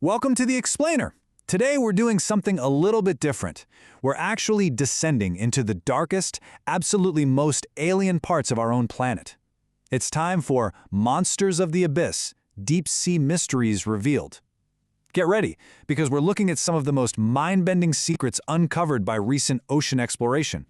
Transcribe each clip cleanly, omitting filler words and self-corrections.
Welcome to the Explainer. Today we're doing something a little bit different. We're actually descending into the darkest, absolutely most alien parts of our own planet. It's time for Monsters of the Abyss, Deep Sea Mysteries Revealed. Get ready, because we're looking at some of the most mind-bending secrets uncovered by recent ocean exploration.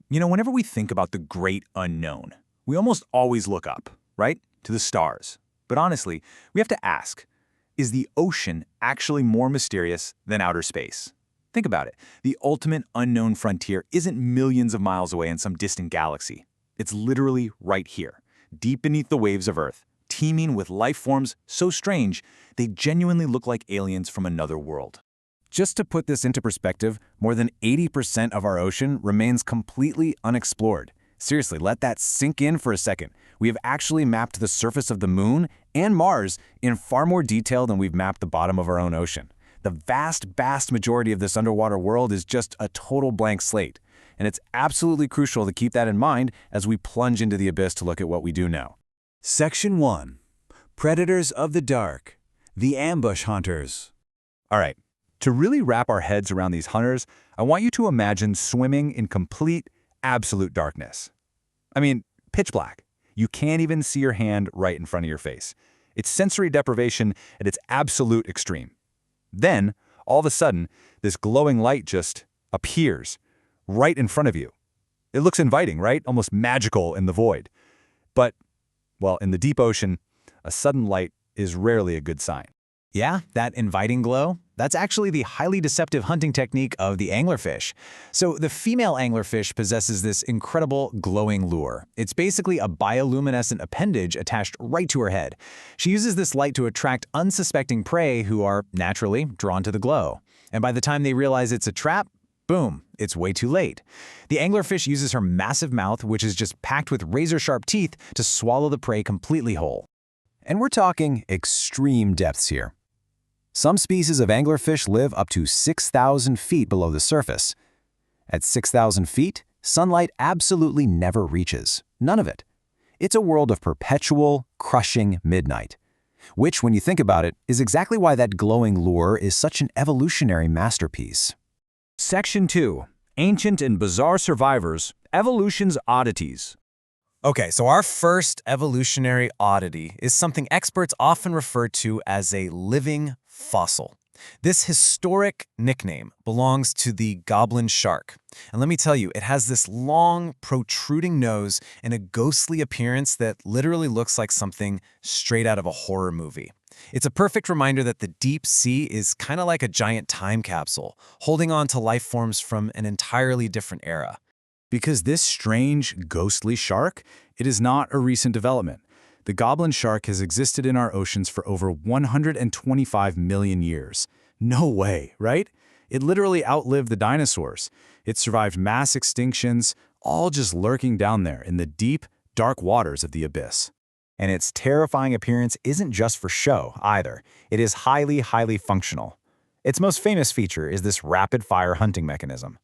Whenever we think about the great unknown, we almost always look up, right? To the stars. But honestly, we have to ask, is the ocean actually more mysterious than outer space? Think about it. The ultimate unknown frontier isn't millions of miles away in some distant galaxy. It's literally right here, deep beneath the waves of Earth, teeming with life forms so strange, they genuinely look like aliens from another world. Just to put this into perspective, more than 80% of our ocean remains completely unexplored. Seriously, let that sink in for a second. We have actually mapped the surface of the Moon and Mars in far more detail than we've mapped the bottom of our own ocean. The vast majority of this underwater world is just a total blank slate. And it's absolutely crucial to keep that in mind as we plunge into the abyss to look at what we do know. Section 1. Predators of the Dark. The Ambush Hunters. All right, to really wrap our heads around these hunters, I want you to imagine swimming in complete, absolute darkness. I mean, pitch black. You can't even see your hand right in front of your face. It's sensory deprivation at its absolute extreme. Then, all of a sudden, this glowing light just appears right in front of you. It looks inviting, right? Almost magical in the void. But, well, in the deep ocean, a sudden light is rarely a good sign. Yeah, that inviting glow, that's actually the highly deceptive hunting technique of the anglerfish. So the female anglerfish possesses this incredible glowing lure. It's basically a bioluminescent appendage attached right to her head. She uses this light to attract unsuspecting prey who are naturally drawn to the glow. And by the time they realize it's a trap, boom, it's way too late. The anglerfish uses her massive mouth, which is just packed with razor-sharp teeth, to swallow the prey completely whole. And we're talking extreme depths here. Some species of anglerfish live up to 6,000 feet below the surface. At 6,000 feet, sunlight absolutely never reaches. None of it. It's a world of perpetual, crushing midnight. Which, when you think about it, is exactly why that glowing lure is such an evolutionary masterpiece. Section 2. Ancient and Bizarre Survivors, Evolution's Oddities. Okay, so our first evolutionary oddity is something experts often refer to as a living fossil. This historic nickname belongs to the Goblin Shark. And let me tell you, it has this long, protruding nose and a ghostly appearance that literally looks like something straight out of a horror movie. It's a perfect reminder that the deep sea is kind of like a giant time capsule, holding on to life forms from an entirely different era. Because this strange, ghostly shark, it is not a recent development. The goblin shark has existed in our oceans for over 125 million years. No way, right? It literally outlived the dinosaurs. It survived mass extinctions, all just lurking down there in the deep, dark waters of the abyss. And its terrifying appearance isn't just for show, either. It is highly functional. Its most famous feature is this rapid-fire hunting mechanism.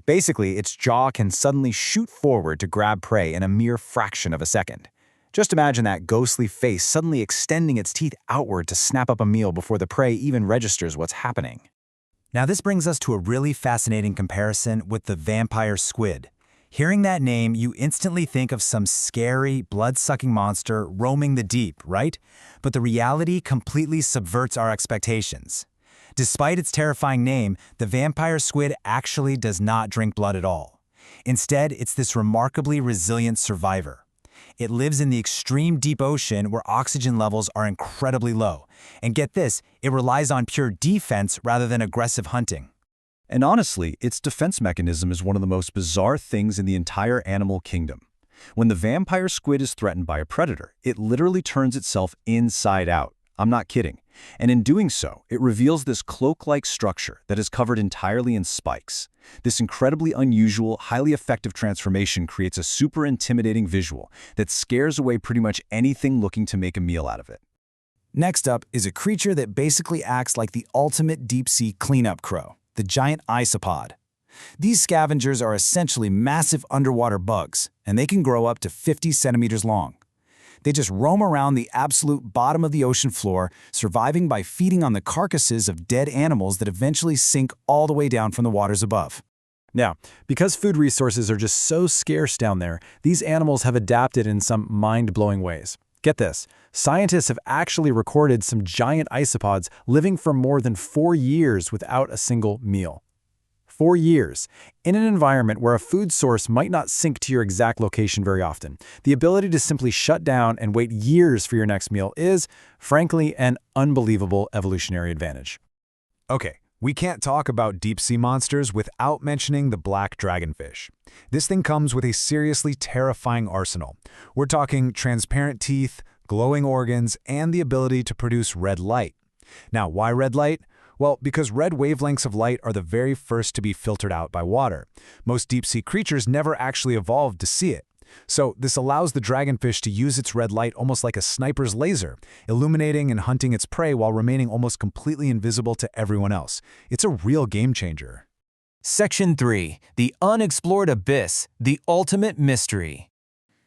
Basically, its jaw can suddenly shoot forward to grab prey in a mere fraction of a second. Just imagine that ghostly face suddenly extending its teeth outward to snap up a meal before the prey even registers what's happening. Now this brings us to a really fascinating comparison with the vampire squid. Hearing that name, you instantly think of some scary, blood-sucking monster roaming the deep, right? But the reality completely subverts our expectations. Despite its terrifying name, the vampire squid actually does not drink blood at all. Instead, it's this remarkably resilient survivor. It lives in the extreme deep ocean where oxygen levels are incredibly low. And get this, it relies on pure defense rather than aggressive hunting. And honestly, its defense mechanism is one of the most bizarre things in the entire animal kingdom. When the vampire squid is threatened by a predator, it literally turns itself inside out. I'm not kidding. And in doing so, it reveals this cloak-like structure that is covered entirely in spikes. This incredibly unusual, highly effective transformation creates a super intimidating visual that scares away pretty much anything looking to make a meal out of it. Next up is a creature that basically acts like the ultimate deep-sea cleanup crow, the giant isopod. These scavengers are essentially massive underwater bugs, and they can grow up to 50 centimeters long. They just roam around the absolute bottom of the ocean floor, surviving by feeding on the carcasses of dead animals that eventually sink all the way down from the waters above. Now, because food resources are just so scarce down there, these animals have adapted in some mind-blowing ways. Get this, scientists have actually recorded some giant isopods living for more than 4 years without a single meal. 4 years, in an environment where a food source might not sink to your exact location very often. The ability to simply shut down and wait years for your next meal is, frankly, an unbelievable evolutionary advantage. Okay, we can't talk about deep-sea monsters without mentioning the black dragonfish. This thing comes with a seriously terrifying arsenal. We're talking transparent teeth, glowing organs, and the ability to produce red light. Now, why red light? Well, because red wavelengths of light are the very first to be filtered out by water. Most deep-sea creatures never actually evolved to see it. So this allows the dragonfish to use its red light almost like a sniper's laser, illuminating and hunting its prey while remaining almost completely invisible to everyone else. It's a real game changer. Section 3. The Unexplored Abyss, the Ultimate Mystery.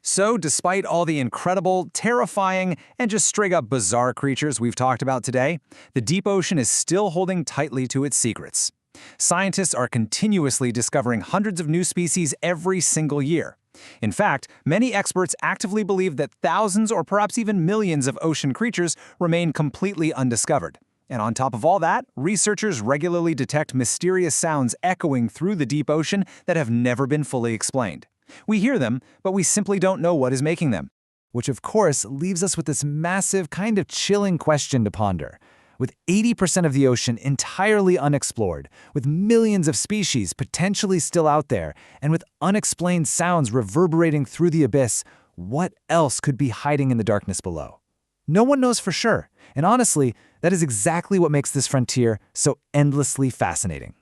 So, despite all the incredible, terrifying, and just straight-up bizarre creatures we've talked about today, the deep ocean is still holding tightly to its secrets. Scientists are continuously discovering hundreds of new species every single year. In fact, many experts actively believe that thousands or perhaps even millions of ocean creatures remain completely undiscovered. And on top of all that, researchers regularly detect mysterious sounds echoing through the deep ocean that have never been fully explained. We hear them, but we simply don't know what is making them. Which, of course, leaves us with this massive, kind of chilling question to ponder. With 80% of the ocean entirely unexplored, with millions of species potentially still out there, and with unexplained sounds reverberating through the abyss, what else could be hiding in the darkness below? No one knows for sure, and honestly, that is exactly what makes this frontier so endlessly fascinating.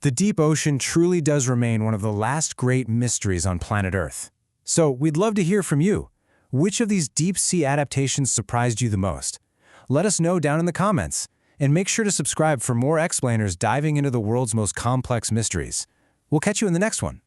The deep ocean truly does remain one of the last great mysteries on planet Earth. So we'd love to hear from you. Which of these deep-sea adaptations surprised you the most? Let us know down in the comments. And make sure to subscribe for more explainers diving into the world's most complex mysteries. We'll catch you in the next one.